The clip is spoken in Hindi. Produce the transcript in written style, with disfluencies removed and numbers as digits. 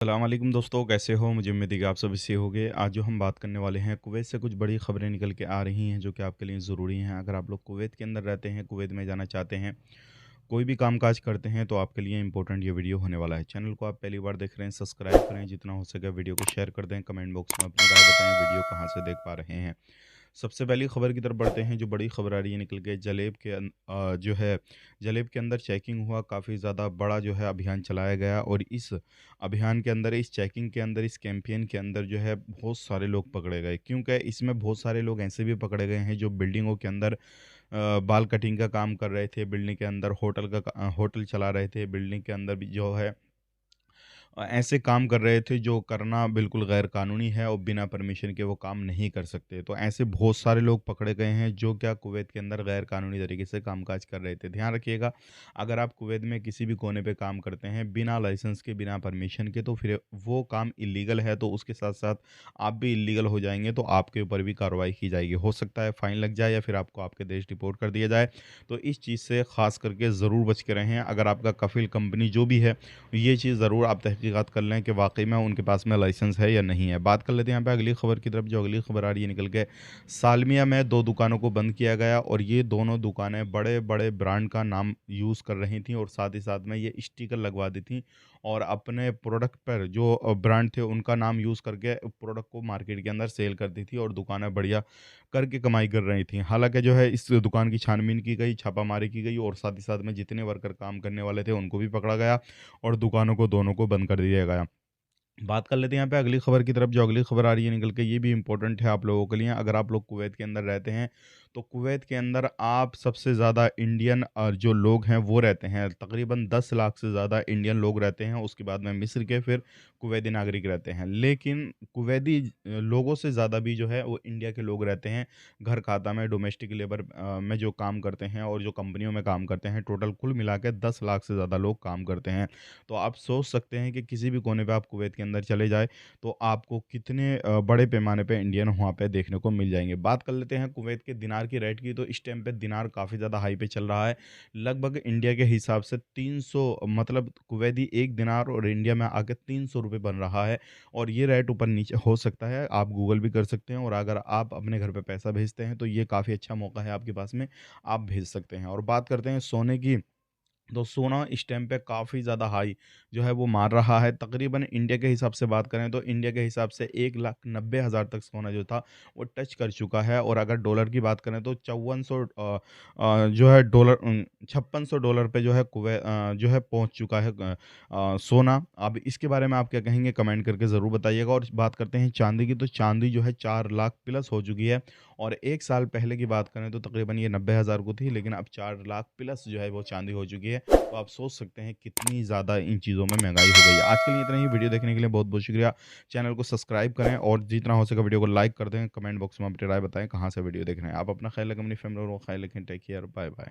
अस्सलाम वालेकुम दोस्तों, कैसे हो? मुझे उम्मीद है कि आप सब अच्छे होंगे। आज जो हम बात करने वाले हैं, कुवैत से कुछ बड़ी खबरें निकल के आ रही हैं जो कि आपके लिए ज़रूरी हैं। अगर आप लोग कुवैत के अंदर रहते हैं, कुवैत में जाना चाहते हैं, कोई भी काम-काज करते हैं तो आपके लिए इम्पोर्टेंट ये वीडियो होने वाला है। चैनल को आप पहली बार देख रहे हैं, सब्सक्राइब करें, जितना हो सके वीडियो को शेयर कर दें, कमेंट बॉक्स में अपनी राय बताएँ, वीडियो कहाँ से देख पा रहे हैं। सबसे पहली खबर की तरफ बढ़ते हैं, जो बड़ी खबर आ रही है निकल के जलेब के जो है जलेब के अंदर चेकिंग हुआ, काफ़ी ज़्यादा बड़ा जो है अभियान चलाया गया और इस अभियान के अंदर, इस चेकिंग के अंदर, इस कैंपेन के अंदर जो है बहुत सारे लोग पकड़े गए। क्योंकि इसमें बहुत सारे लोग ऐसे भी पकड़े गए हैं जो बिल्डिंगों के अंदर बाल कटिंग का काम कर रहे थे, बिल्डिंग के अंदर होटल चला रहे थे, बिल्डिंग के अंदर भी जो है ऐसे काम कर रहे थे जो करना बिल्कुल गैर कानूनी है और बिना परमिशन के वो काम नहीं कर सकते। तो ऐसे बहुत सारे लोग पकड़े गए हैं जो क्या कुवैत के अंदर गैर कानूनी तरीके से कामकाज कर रहे थे। ध्यान रखिएगा, अगर आप कुवैत में किसी भी कोने पे काम करते हैं बिना लाइसेंस के, बिना परमिशन के, तो फिर वो काम इल्लीगल है, तो उसके साथ-साथ आप भी इल्लीगल हो जाएँगे, तो आपके ऊपर भी कार्रवाई की जाएगी। हो सकता है फाइन लग जाए या फिर आपको आपके देश डिपोर्ट कर दिया जाए। तो इस चीज़ से ख़ास करके ज़रूर बच के रहें। अगर आपका कफ़ील कंपनी जो भी है, ये चीज़ ज़रूर आप तहकीकात कर लें कि वाक़ई में उनके पास में लाइसेंस है या नहीं है। बात कर लेते हैं यहाँ पे अगली खबर की तरफ, जो अगली खबर आ रही है निकल के, सालमिया में 2 दुकानों को बंद किया गया और ये दोनों दुकानें बड़े-बड़े ब्रांड का नाम यूज़ कर रही थीं और साथ ही साथ में ये स्टिकर लगवा दी थीं और अपने प्रोडक्ट पर जो ब्रांड थे उनका नाम यूज़ करके प्रोडक्ट को मार्केट के अंदर सेल करती थी और दुकानें बढ़िया करके कमाई कर रही थीं। हालाँकि जो है इस दुकान की छानबीन की गई, छापामारी की गई और साथ ही साथ में जितने वर्कर काम करने वाले थे उनको भी पकड़ा गया और दुकानों को दोनों को बंद कर दिया गया। बात कर लेते हैं यहाँ पे अगली खबर की तरफ, जो अगली खबर आ रही है निकल के, ये भी इम्पोर्टेंट है आप लोगों के लिए। अगर आप लोग कुवैत के अंदर रहते हैं, तो कुवैत के अंदर आप सबसे ज़्यादा इंडियन जो लोग हैं वो रहते हैं। तकरीबन 10 लाख से ज़्यादा इंडियन लोग रहते हैं, उसके बाद में मिस्र के, फिर कुवैती नागरिक रहते हैं। लेकिन कुवैती लोगों से ज़्यादा भी जो है वो इंडिया के लोग रहते हैं। घर खाता में डोमेस्टिक लेबर में जो काम करते हैं और जो कंपनियों में काम करते हैं, टोटल कुल मिला के 10 लाख से ज़्यादा लोग काम करते हैं। तो आप सोच सकते हैं कि किसी भी कोने पे आप कुवैत के अंदर चले जाएँ, तो आपको कितने बड़े पैमाने पे इंडियन वहाँ पे देखने को मिल जाएँगे। बात कर लेते हैं कुवैत के दिनार की रेट की, तो इस टाइम पे दिनार काफ़ी ज़्यादा हाई पे चल रहा है। लगभग इंडिया के हिसाब से 300, मतलब कुवैती 1 दिनार और इंडिया में आके ₹300 बन रहा है और ये रेट ऊपर-नीचे हो सकता है। आप गूगल भी कर सकते हैं और अगर आप अपने घर पे पैसा भेजते हैं, तो ये काफ़ी अच्छा मौका है आपके पास में, आप भेज सकते हैं। और बात करते हैं सोने की, तो सोना इस टाइम पे काफ़ी ज़्यादा हाई जो है वो मार रहा है। तकरीबन इंडिया के हिसाब से बात करें तो इंडिया के हिसाब से 1,90,000 तक सोना जो था वो टच कर चुका है और अगर डॉलर की बात करें तो 5400 जो है डॉलर, $5600 पे जो है जो है पहुँच चुका है सोना। अब इसके बारे में आप क्या कहेंगे, कमेंट करके ज़रूर बताइएगा। और बात करते हैं चाँदी की, तो चाँदी जो है 4 लाख प्लस हो चुकी है और 1 साल पहले की बात करें तो तकरीबन ये 90,000 को थी, लेकिन अब 4 लाख प्लस जो है वो चाँदी हो चुकी है। तो आप सोच सकते हैं कितनी ज़्यादा इन चीज़ों में महँगाई हो गई है। आज के लिए इतना ही, वीडियो देखने के लिए बहुत-बहुत शुक्रिया। चैनल को सब्सक्राइब करें और जितना हो सके वीडियो को लाइक कर दें। कमेंट बॉक्स में अपनी राय बताएँ कहाँ से वीडियो देख रहे हैं। आप अपना ख्याल रखें, अपनी फैमिली और ख्याल रखें। Take care, bye-bye.